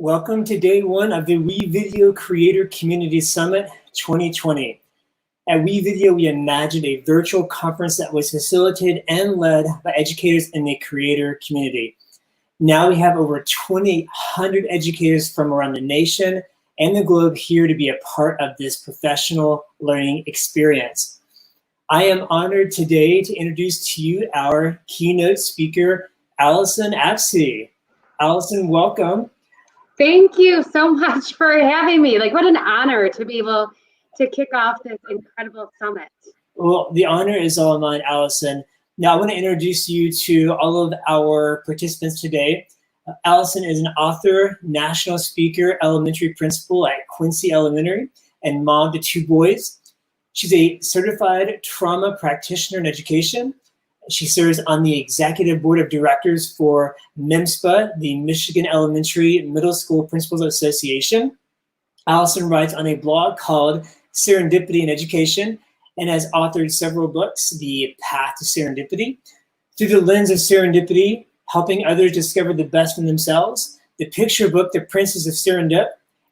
Welcome to day one of the WeVideo Creator Community Summit 2020. At WeVideo, we imagined a virtual conference that was facilitated and led by educators in the creator community. Now we have over 2,800 educators from around the nation and the globe here to be a part of this professional learning experience. I am honored today to introduce to you our keynote speaker, Allyson Apsey. Allyson, welcome. Thank you so much for having me. What an honor to be able to kick off this incredible summit. Well, the honor is all mine, Allison. Now I want to introduce you to all of our participants today. Allison is an author, national speaker, elementary principal at Quincy Elementary, and mom to 2 boys. She's a certified trauma practitioner in education. She serves on the executive board of directors for MIMSPA, the Michigan Elementary Middle School Principals Association. Allison writes on a blog called Serendipity in Education and has authored several books, The Path to Serendipity, Through the Lens of Serendipity, Helping Others Discover the Best in Themselves, the picture book, The Princess of Serendip,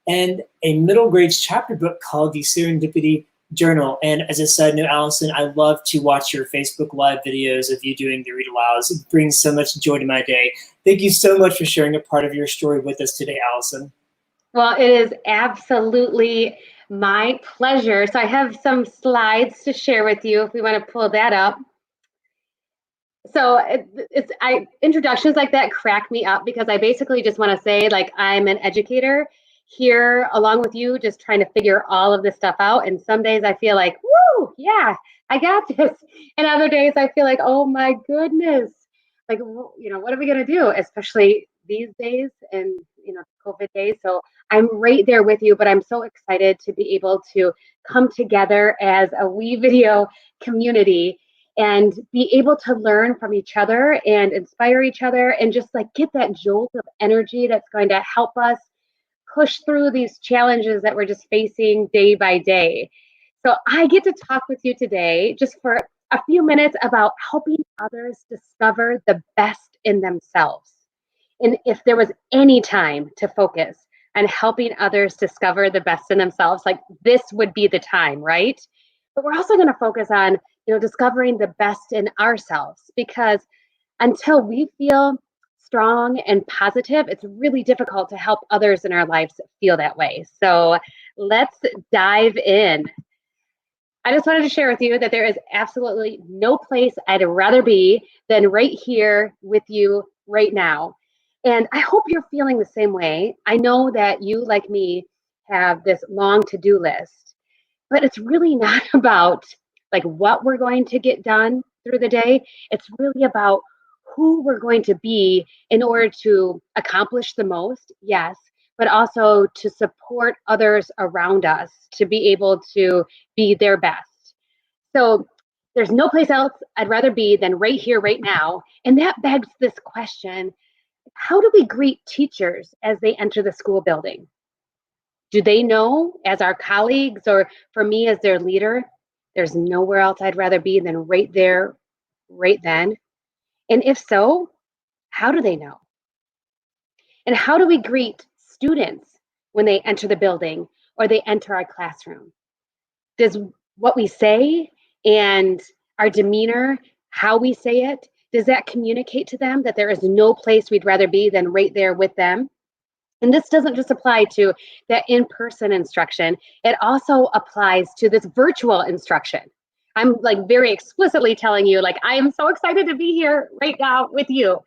and a middle grades chapter book called The Serendipity Journal. And as a side note, Allison, I love to watch your Facebook Live videos of you doing the read alouds. It brings so much joy to my day. Thank you so much for sharing a part of your story with us today, Allison. Well, it is absolutely my pleasure. So I have some slides to share with you if we want to pull that up. So introductions like that crack me up because I basically just want to say I'm an educator here along with you, just trying to figure all of this stuff out. And some days I feel like, woo, yeah, I got this. And other days I feel like, oh my goodness, what are we going to do? Especially these days and, COVID days. So I'm right there with you, but I'm so excited to be able to come together as a WeVideo community and be able to learn from each other and inspire each other and just get that jolt of energy that's going to help us push through these challenges that we're just facing day by day. So I get to talk with you today just for a few minutes about helping others discover the best in themselves. And if there was any time to focus on helping others discover the best in themselves, this would be the time, right? But we're also going to focus on, discovering the best in ourselves, because until we feel strong and positive, it's really difficult to help others in our lives feel that way. So let's dive in. I just wanted to share with you that there is absolutely no place I'd rather be than right here with you right now. And I hope you're feeling the same way. I know that you, like me, have this long to-do list, but it's really not about what we're going to get done through the day. It's really about who we're going to be in order to accomplish the most, yes, but also to support others around us to be able to be their best. So there's no place else I'd rather be than right here, right now. And that begs this question: how do we greet teachers as they enter the school building? Do they know as our colleagues, or for me as their leader, there's nowhere else I'd rather be than right there, right then? And if so, how do they know? And how do we greet students when they enter the building or they enter our classroom? Does what we say and our demeanor, how we say it, does that communicate to them that there is no place we'd rather be than right there with them? And this doesn't just apply to that in-person instruction, it also applies to this virtual instruction. I'm very explicitly telling you, I am so excited to be here right now with you.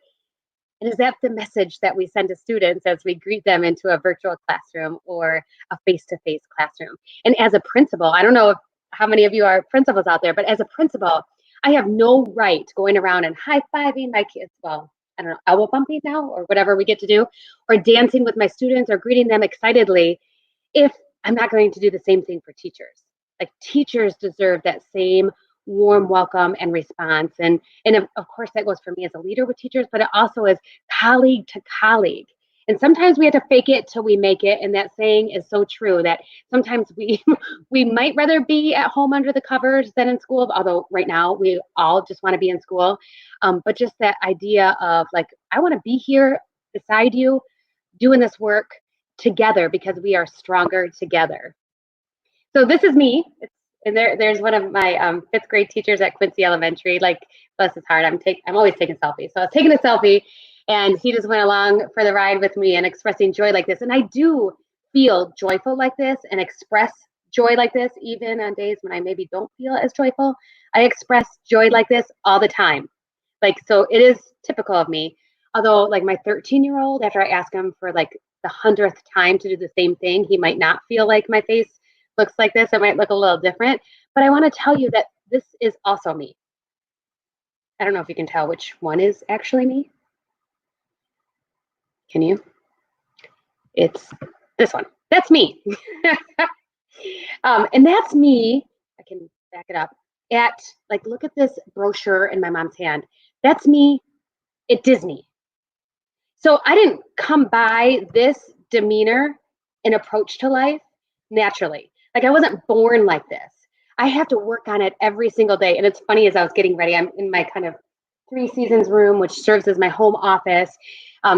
And is that the message that we send to students as we greet them into a virtual classroom or a face-to-face classroom? And as a principal, I don't know how many of you are principals out there, but as a principal, I have no right going around and high-fiving my kids. Well, I don't know, elbow bumping now or whatever we get to do, or dancing with my students or greeting them excitedly if I'm not going to do the same thing for teachers. Teachers deserve that same warm welcome and response. And of course that goes for me as a leader with teachers, but it also is colleague to colleague. And sometimes we have to fake it till we make it. And that saying is so true that sometimes we might rather be at home under the covers than in school, although right now we all just want to be in school. But just that idea of I want to be here beside you, doing this work together because we are stronger together. So this is me. And there's one of my fifth grade teachers at Quincy Elementary. Like, bless his heart, I'm always taking selfies. So I was taking a selfie, and he just went along for the ride with me and expressing joy like this. And I do feel joyful like this and express joy like this, even on days when I maybe don't feel as joyful. I express joy like this all the time. Like, so it is typical of me. Although, like, my 13-year-old, after I ask him for like the 100th time to do the same thing, he might not feel like my face looks like this. It might look a little different. But I want to tell you that this is also me. I don't know if you can tell which one is actually me. Can you? It's this one. That's me. And that's me. I can back it up. At, like, look at this brochure in my mom's hand. That's me at Disney. So I didn't come by this demeanor and approach to life naturally. Like, I wasn't born like this. I have to work on it every single day. And it's funny, as I was getting ready, I'm in my kind of 3 seasons room, which serves as my home office.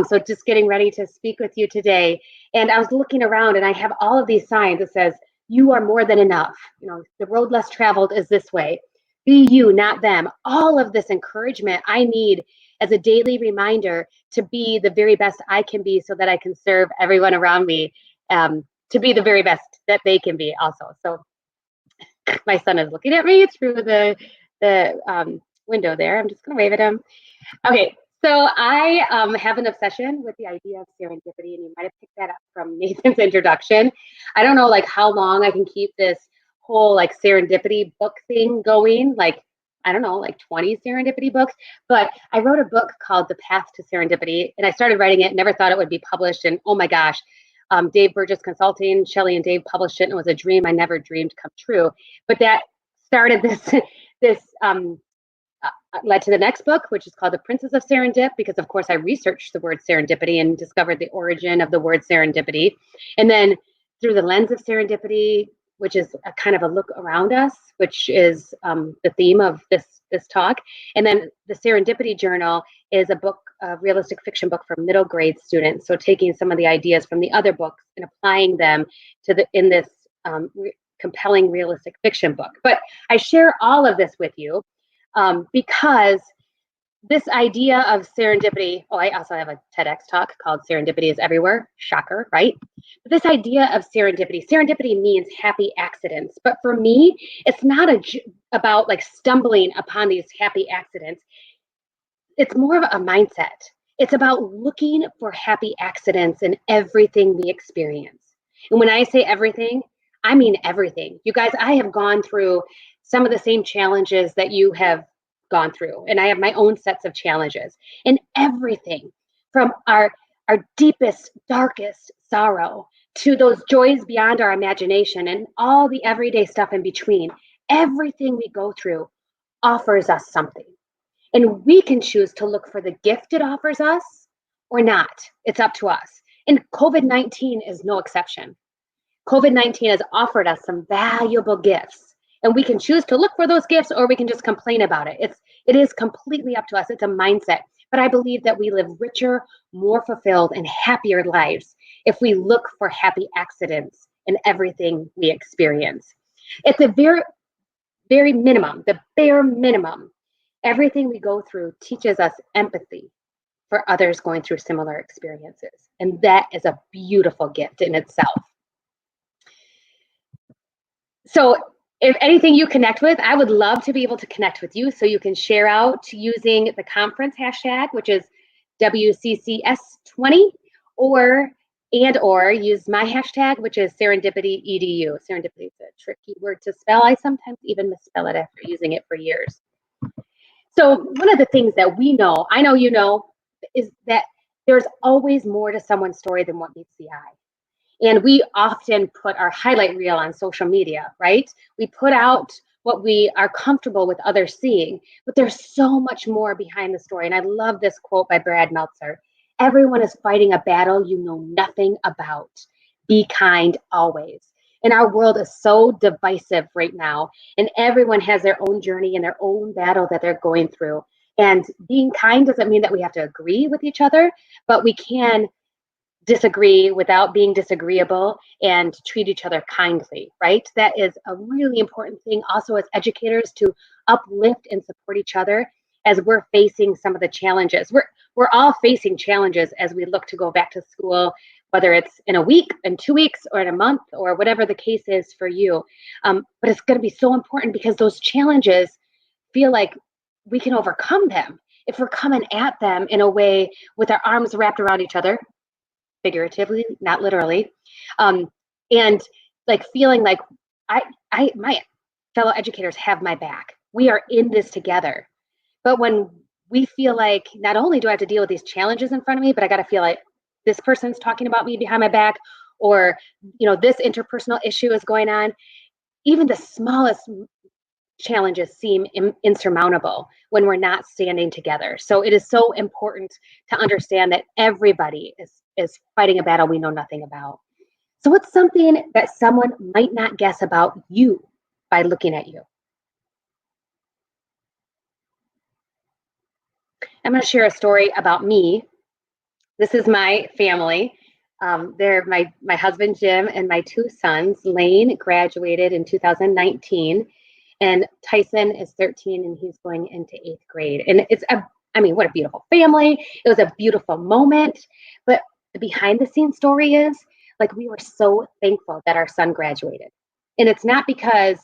So just getting ready to speak with you today. And I was looking around, and I have all of these signs that says, you are more than enough. You know, the road less traveled is this way. Be you, not them. All of this encouragement I need as a daily reminder to be the very best I can be, so that I can serve everyone around me to be the very best that they can be also. So my son is looking at me through the window there. I'm just going to wave at him. Okay, so I have an obsession with the idea of serendipity, and you might have picked that up from Nathan's introduction. I don't know, like, how long I can keep this whole, like, serendipity book thing going. Like, I don't know, like 20 serendipity books. But I wrote a book called The Path to Serendipity, and I started writing it, never thought it would be published. And oh my gosh, Dave Burgess Consulting, Shelley and Dave published it, and it was a dream I never dreamed come true. But that started this led to the next book, which is called The Princess of Serendip, because of course I researched the word serendipity and discovered the origin of the word serendipity. And then through the lens of serendipity, which is a kind of a look around us, which is the theme of this talk. And then the Serendipity Journal is a book, a realistic fiction book for middle grade students. So taking some of the ideas from the other books and applying them to in this compelling realistic fiction book. But I share all of this with you because this idea of serendipity, I also have a TEDx talk called Serendipity is Everywhere. Shocker, right? But this idea of serendipity means happy accidents. But for me, it's not about like stumbling upon these happy accidents. It's more of a mindset. It's about looking for happy accidents in everything we experience. And when I say everything, I mean everything. You guys, I have gone through some of the same challenges that you have gone through, and I have my own sets of challenges. And everything from our deepest, darkest sorrow to those joys beyond our imagination and all the everyday stuff in between, everything we go through offers us something. And we can choose to look for the gift it offers us or not. It's up to us. And COVID-19 is no exception. COVID-19 has offered us some valuable gifts, and we can choose to look for those gifts, or we can just complain about it. It is completely up to us. It's a mindset. But I believe that we live richer, more fulfilled, and happier lives if we look for happy accidents in everything we experience. At the very, very minimum, the bare minimum, everything we go through teaches us empathy for others going through similar experiences. And that is a beautiful gift in itself. So if anything you connect with, I would love to be able to connect with you, so you can share out using the conference hashtag, which is WCCS20, or use my hashtag, which is SerendipityEDU. Serendipity is a tricky word to spell. I sometimes even misspell it after using it for years. So one of the things that we know, I know you know, is that there's always more to someone's story than what meets the eye. And we often put our highlight reel on social media, right? We put out what we are comfortable with others seeing, but there's so much more behind the story. And I love this quote by Brad Meltzer. Everyone is fighting a battle you know nothing about. Be kind always. And our world is so divisive right now, and everyone has their own journey and their own battle that they're going through. And being kind doesn't mean that we have to agree with each other, but we can disagree without being disagreeable and treat each other kindly, right? That is a really important thing also as educators, to uplift and support each other as we're facing some of the challenges. We're all facing challenges as we look to go back to school, whether it's in a week, in 2 weeks, or in a month, or whatever the case is for you. But it's going to be so important because those challenges feel like we can overcome them if we're coming at them in a way with our arms wrapped around each other, figuratively, not literally, and like feeling like my fellow educators have my back. We are in this together. But when we feel like not only do I have to deal with these challenges in front of me, but I got to feel like this person's talking about me behind my back, or this interpersonal issue is going on, even the smallest challenges seem insurmountable when we're not standing together. So it is so important to understand that everybody is fighting a battle we know nothing about. So what's something that someone might not guess about you by looking at you? I'm going to share a story about me. This is my family. They're my husband, Jim, and my 2 sons. Lane graduated in 2019, and Tyson is 13, and he's going into 8th grade. And what a beautiful family. It was a beautiful moment. But the behind the scenes story is, like, we were so thankful that our son graduated. And it's not because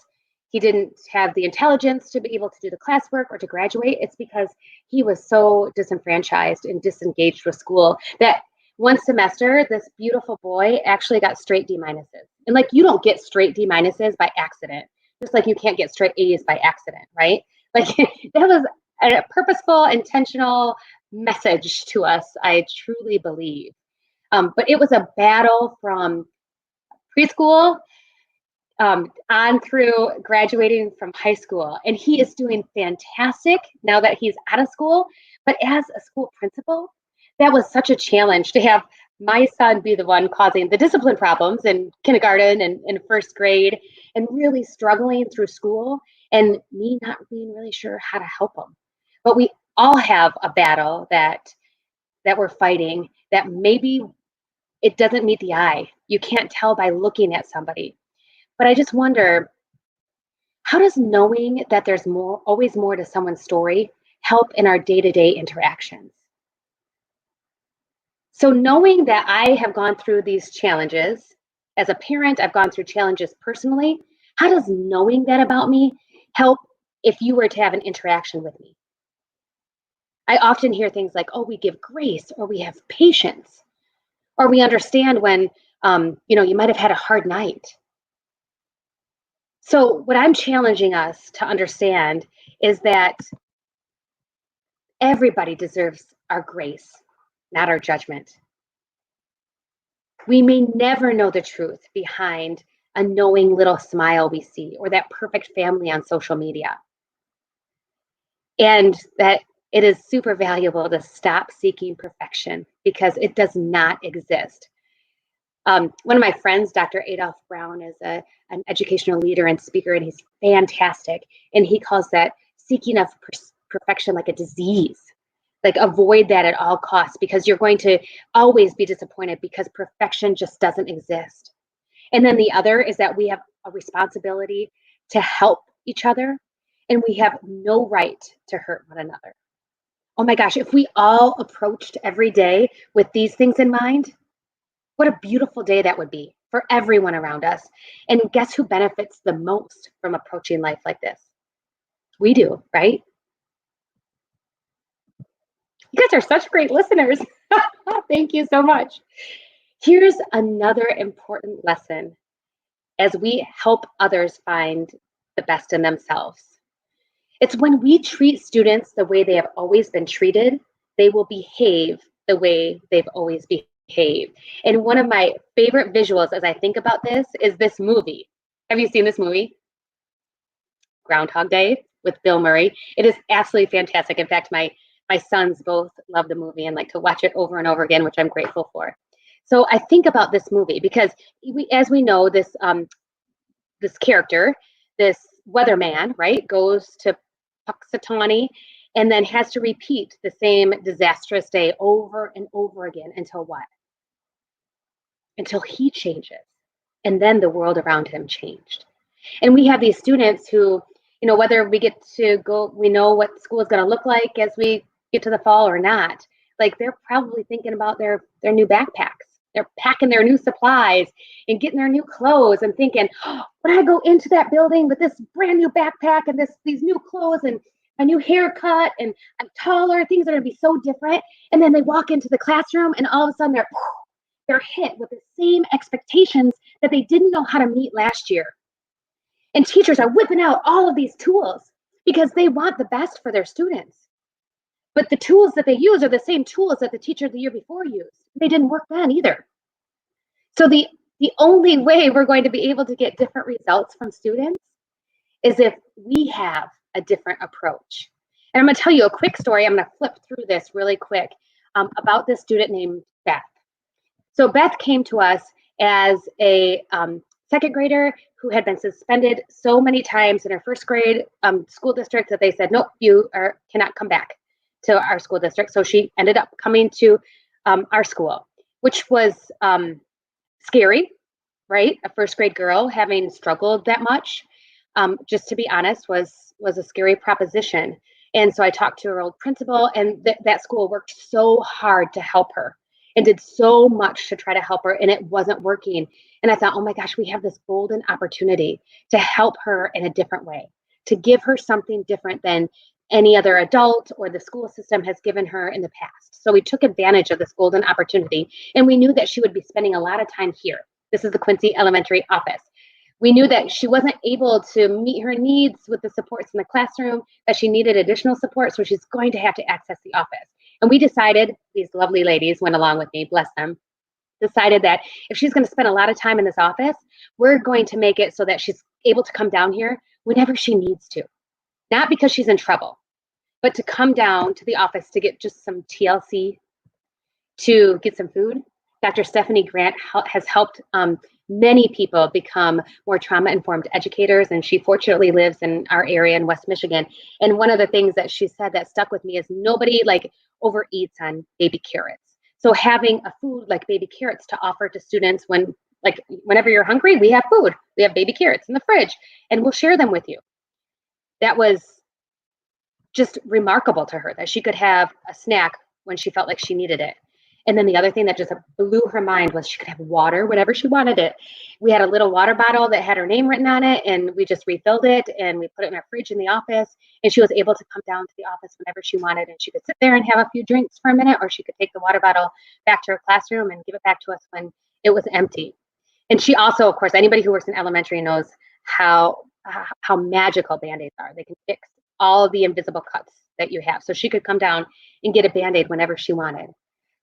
he didn't have the intelligence to be able to do the classwork or to graduate. It's because he was so disenfranchised and disengaged with school that one semester, this beautiful boy actually got straight D minuses. And like, you don't get straight D minuses by accident, just like you can't get straight A's by accident, right? Like that was a purposeful, intentional message to us, I truly believe. But it was a battle from preschool on through graduating from high school. And he is doing fantastic now that he's out of school. But as a school principal, that was such a challenge to have my son be the one causing the discipline problems in kindergarten and in 1st grade, and really struggling through school, and me not being really sure how to help him. But we all have a battle that we're fighting that maybe it doesn't meet the eye. You can't tell by looking at somebody. But I just wonder, how does knowing that there's always more to someone's story help in our day-to-day interactions? So knowing that I have gone through these challenges, as a parent, I've gone through challenges personally, how does knowing that about me help if you were to have an interaction with me? I often hear things like, oh, we give grace, or we have patience, or we understand when you might have had a hard night. So what I'm challenging us to understand is that everybody deserves our grace, not our judgment. We may never know the truth behind a knowing little smile we see, or that perfect family on social media. And that it is super valuable to stop seeking perfection, because it does not exist. One of my friends, Dr. Adolph Brown, is an educational leader and speaker, and he's fantastic. And he calls that seeking of perfection like a disease. Like, avoid that at all costs, because you're going to always be disappointed, because perfection just doesn't exist. And then the other is that we have a responsibility to help each other, and we have no right to hurt one another. Oh my gosh, if we all approached every day with these things in mind, what a beautiful day that would be for everyone around us. And guess who benefits the most from approaching life like this? We do, right? You guys are such great listeners. Thank you so much. Here's another important lesson as we help others find the best in themselves. It's when we treat students the way they have always been treated, they will behave the way they've always behaved. And one of my favorite visuals as I think about this is this movie. Have you seen this movie? Groundhog Day with Bill Murray. It is absolutely fantastic. In fact, my sons both love the movie and like to watch it over and over again, which I'm grateful for. So I think about this movie because as we know, this character, this weatherman, right, goes to Puxatawny and then has to repeat the same disastrous day over and over again until what? until he changes. And then the world around him changed. And we have these students who, whether we get to go, we know what school is going to look like as we get to the fall or not. Like, they're probably thinking about their new backpacks. They're packing their new supplies and getting their new clothes and thinking, oh, when I go into that building with this brand new backpack and these new clothes and a new haircut and I'm taller, things are going to be so different. And then they walk into the classroom and all of a sudden they're hit with the same expectations that they didn't know how to meet last year. And teachers are whipping out all of these tools because they want the best for their students. But the tools that they use are the same tools that the teacher the year before used. They didn't work then either. So the only way we're going to be able to get different results from students is if we have a different approach. And I'm going to tell you a quick story. I'm going to flip through this really quick about this student named Beth. So Beth came to us as a second grader who had been suspended so many times in her first grade school district that they said, nope, you cannot come back to our school district. So she ended up coming to our school, which was scary, right? A first grade girl having struggled that much, just to be honest, was a scary proposition. And so I talked to her old principal, and that school worked so hard to help her and did so much to try to help her, and it wasn't working. And I thought, oh my gosh, we have this golden opportunity to help her in a different way, to give her something different than any other adult or the school system has given her in the past. So we took advantage of this golden opportunity, and we knew that she would be spending a lot of time here. This is the Quincy Elementary office. We knew that she wasn't able to meet her needs with the supports in the classroom, that she needed additional support, so she's going to have to access the office. And we decided, these lovely ladies went along with me, bless them, decided that if she's going to spend a lot of time in this office, we're going to make it so that she's able to come down here whenever she needs to. Not because she's in trouble, but to come down to the office to get just some TLC, to get some food. Dr. Stephanie Grant has helped many people become more trauma-informed educators, and she fortunately lives in our area in West Michigan. And one of the things that she said that stuck with me is nobody overeats on baby carrots. So having a food like baby carrots to offer to students whenever you're hungry, we have food. We have baby carrots in the fridge, and we'll share them with you. That was just remarkable to her, that she could have a snack when she felt like she needed it. And then the other thing that just blew her mind was she could have water whenever she wanted it. We had a little water bottle that had her name written on it, and we just refilled it and we put it in our fridge in the office, and she was able to come down to the office whenever she wanted, and she could sit there and have a few drinks for a minute, or she could take the water bottle back to her classroom and give it back to us when it was empty. And she also, of course, anybody who works in elementary knows how magical Band-Aids are. They can fix all of the invisible cuts that you have. So she could come down and get a Band-Aid whenever she wanted.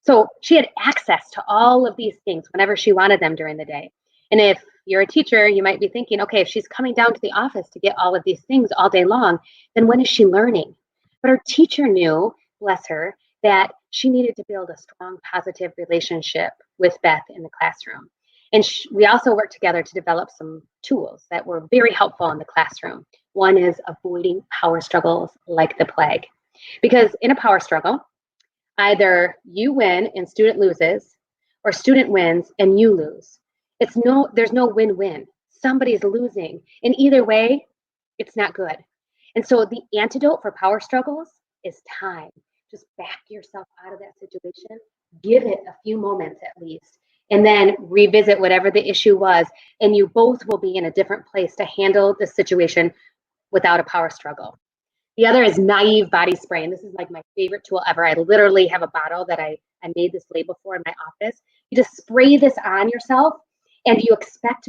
So she had access to all of these things whenever she wanted them during the day. And if you're a teacher, you might be thinking, okay, if she's coming down to the office to get all of these things all day long, then when is she learning? But her teacher knew, bless her, that she needed to build a strong, positive relationship with Beth in the classroom. And we also worked together to develop some tools that were very helpful in the classroom. One is avoiding power struggles like the plague. Because in a power struggle, either you win and student loses, or student wins and you lose. There's no win-win. Somebody's losing. And either way, it's not good. And so the antidote for power struggles is time. Just back yourself out of that situation. Give it a few moments at least. And then revisit whatever the issue was. And you both will be in a different place to handle the situation without a power struggle. The other is naive body spray. And this is like my favorite tool ever. I literally have a bottle that I made this label for in my office. You just spray this on yourself and you expect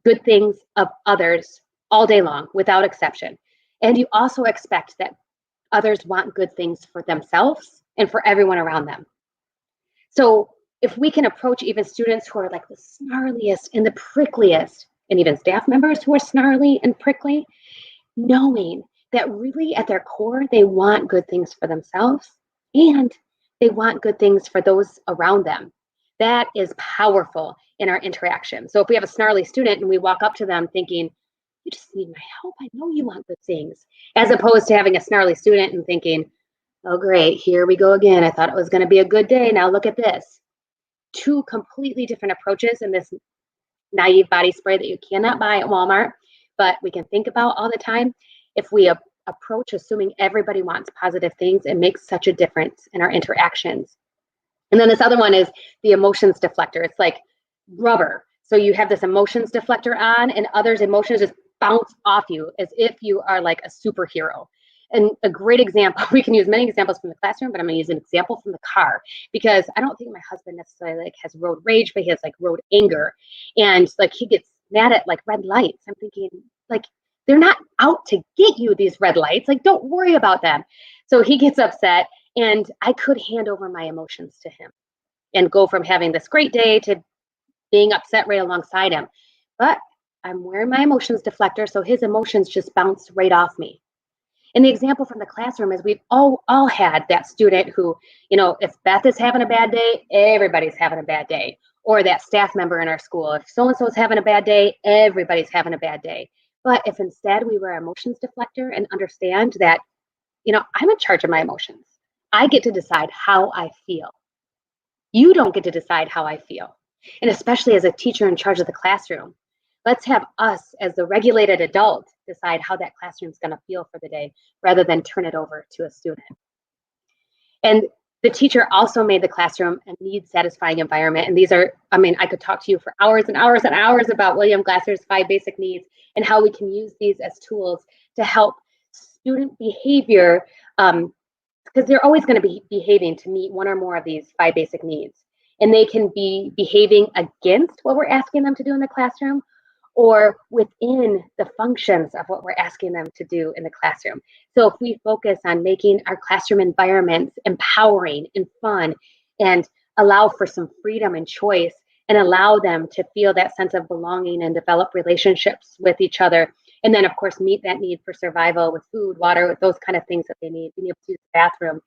good things of others all day long without exception. And you also expect that others want good things for themselves and for everyone around them. So if we can approach even students who are like the snarliest and the prickliest, and even staff members who are snarly and prickly, knowing that really at their core, they want good things for themselves and they want good things for those around them. That is powerful in our interaction. So if we have a snarly student and we walk up to them thinking, you just need my help, I know you want good things, as opposed to having a snarly student and thinking, oh great, here we go again. I thought it was going to be a good day. Now look at this. two completely different approaches in this naive body spray that you cannot buy at Walmart, but we can think about all the time. If we approach assuming everybody wants positive things, it makes such a difference in our interactions. And then this other one is the emotions deflector. It's like rubber. So you have this emotions deflector on, and others' emotions just bounce off you as if you are like a superhero. And a great example, we can use many examples from the classroom, but I'm going to use an example from the car, because I don't think my husband necessarily like has road rage, but he has like road anger. And like he gets mad at like red lights. I'm thinking like, they're not out to get you, these red lights. Like, don't worry about them. So he gets upset, and I could hand over my emotions to him and go from having this great day to being upset right alongside him. But I'm wearing my emotions deflector, so his emotions just bounce right off me. And the example from the classroom is we've all had that student who, you know, if Beth is having a bad day, everybody's having a bad day. Or that staff member in our school, if so-and-so is having a bad day, everybody's having a bad day. But if instead we wear emotions deflector and understand that, you know, I'm in charge of my emotions. I get to decide how I feel. You don't get to decide how I feel. And especially as a teacher in charge of the classroom, let's have us as the regulated adult decide how that classroom is going to feel for the day rather than turn it over to a student. And the teacher also made the classroom a need-satisfying environment. And these are, I mean, I could talk to you for hours and hours and hours about William Glasser's 5 basic needs and how we can use these as tools to help student behavior, because they're always going to be behaving to meet one or more of these 5 basic needs. And they can be behaving against what we're asking them to do in the classroom, or within the functions of what we're asking them to do in the classroom. So if we focus on making our classroom environments empowering and fun, and allow for some freedom and choice, and allow them to feel that sense of belonging and develop relationships with each other, and then of course meet that need for survival with food, water, with those kind of things that they need, being able to use the bathroom,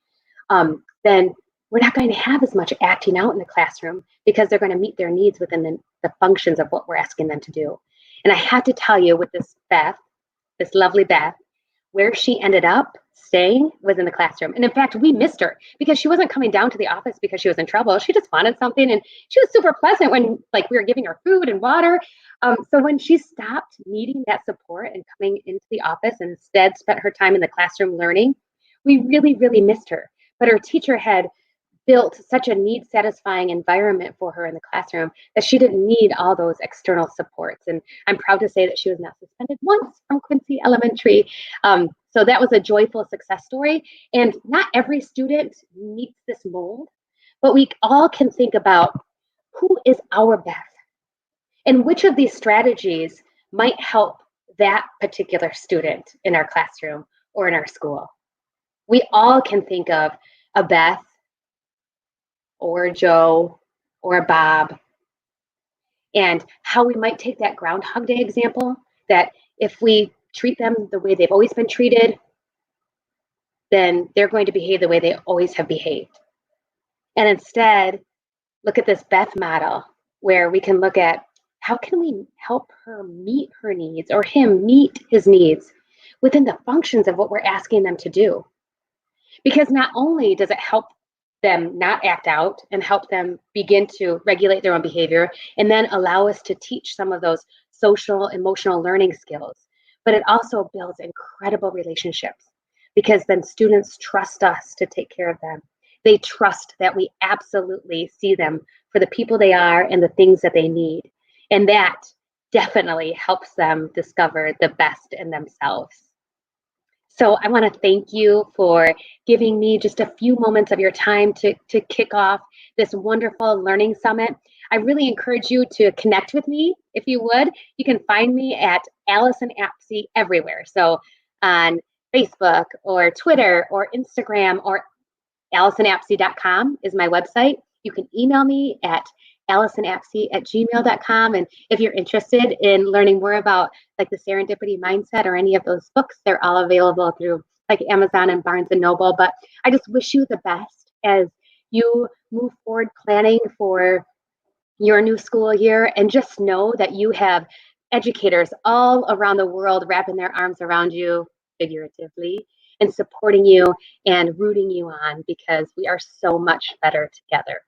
then we're not going to have as much acting out in the classroom, because they're going to meet their needs within the functions of what we're asking them to do. And I had to tell you, with this Beth, this lovely Beth, where she ended up staying was in the classroom. And in fact, we missed her because she wasn't coming down to the office because she was in trouble. She just wanted something, and she was super pleasant when like we were giving her food and water. So when she stopped needing that support and coming into the office and instead spent her time in the classroom learning, we really, really missed her. But her teacher had built such a need-satisfying environment for her in the classroom that she didn't need all those external supports. And I'm proud to say that she was not suspended once from Quincy Elementary. So that was a joyful success story. And not every student meets this mold, but we all can think about who is our Beth and which of these strategies might help that particular student in our classroom or in our school. We all can think of a Beth or Joe or Bob, and how we might take that Groundhog Day example, that if we treat them the way they've always been treated, then they're going to behave the way they always have behaved. And instead, look at this Beth model, where we can look at how can we help her meet her needs, or him meet his needs within the functions of what we're asking them to do. Because not only does it help them not act out and help them begin to regulate their own behavior, and then allow us to teach some of those social, emotional learning skills, but it also builds incredible relationships, because then students trust us to take care of them. They trust that we absolutely see them for the people they are and the things that they need. And that definitely helps them discover the best in themselves. So I want to thank you for giving me just a few moments of your time to kick off this wonderful learning summit. I really encourage you to connect with me if you would. You can find me at Allyson Apsey everywhere. So on Facebook or Twitter or Instagram, or AllysonApsey.com is my website. You can email me at AllysonApsey@gmail.com. And if you're interested in learning more about like the Serendipity mindset or any of those books, they're all available through like Amazon and Barnes and Noble. But I just wish you the best as you move forward planning for your new school year, and just know that you have educators all around the world wrapping their arms around you, figuratively, and supporting you and rooting you on, because we are so much better together.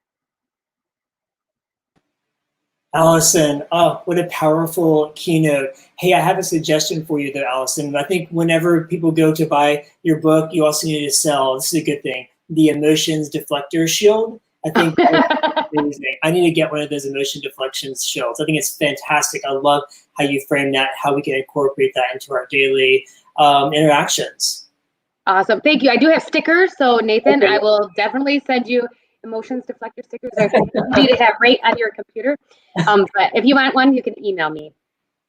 Allison, oh, what a powerful keynote. Hey, I have a suggestion for you though, Allison. I think whenever people go to buy your book, you also need to sell, this is a good thing, the emotions deflector shield. I think that's amazing. I need to get one of those emotion deflection shields. I think it's fantastic. I love how you frame that, how we can incorporate that into our daily interactions. Awesome. Thank you. I do have stickers. So Nathan, Okay. I will definitely send you emotions deflector stickers. They're easy to have right on your computer. But if you want one, you can email me.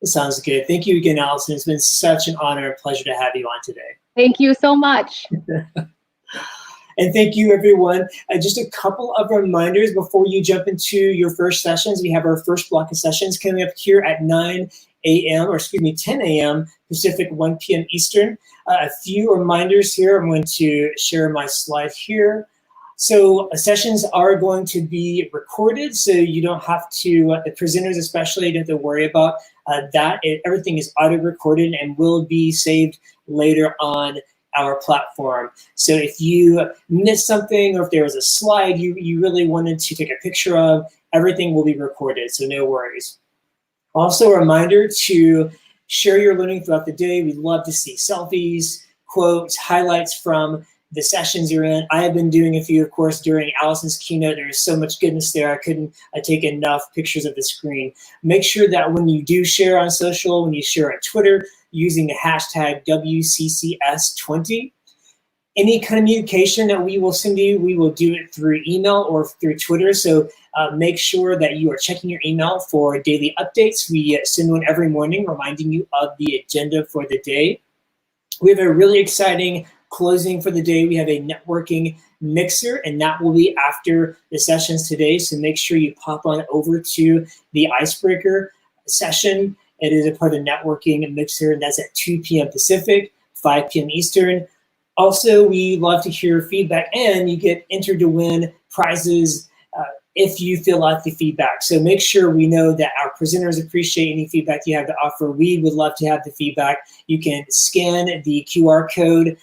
It sounds good. Thank you again, Allison. It's been such an honor and pleasure to have you on today. Thank you so much. And thank you, everyone. Just a couple of reminders before you jump into your first sessions. We have our first block of sessions coming up here at 9 a.m., or excuse me, 10 a.m. Pacific, 1 p.m. Eastern. A few reminders here. I'm going to share my slide here. So sessions are going to be recorded, so you don't have to, the presenters especially, don't have to worry about that. Everything is auto-recorded and will be saved later on our platform. So if you missed something, or if there was a slide you really wanted to take a picture of, everything will be recorded, so no worries. Also a reminder to share your learning throughout the day. We'd love to see selfies, quotes, highlights from the sessions you're in. I have been doing a few, of course, during Allison's keynote. There's so much goodness there. I couldn't take enough pictures of the screen. Make sure that when you do share on social, when you share on Twitter, using the hashtag WCCS20. Any communication that we will send you, we will do it through email or through Twitter. So make sure that you are checking your email for daily updates. We send one every morning reminding you of the agenda for the day. We have a really exciting closing for the day. We have a networking mixer, and that will be after the sessions today. So make sure you pop on over to the icebreaker session. It is a part of the networking mixer, and that's at 2 p.m. Pacific, 5 p.m. Eastern. Also, we love to hear feedback, and you get entered to win prizes if you fill out the feedback. So make sure we know that our presenters appreciate any feedback you have to offer. We would love to have the feedback. You can scan the QR code,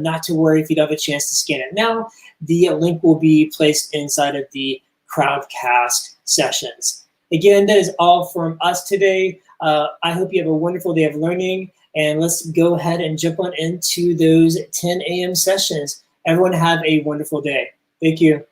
not to worry if you don't have a chance to scan it now. The link will be placed inside of the Crowdcast sessions. Again, that is all from us today. I hope you have a wonderful day of learning, and let's go ahead and jump on into those 10 a.m. sessions. Everyone have a wonderful day. Thank you.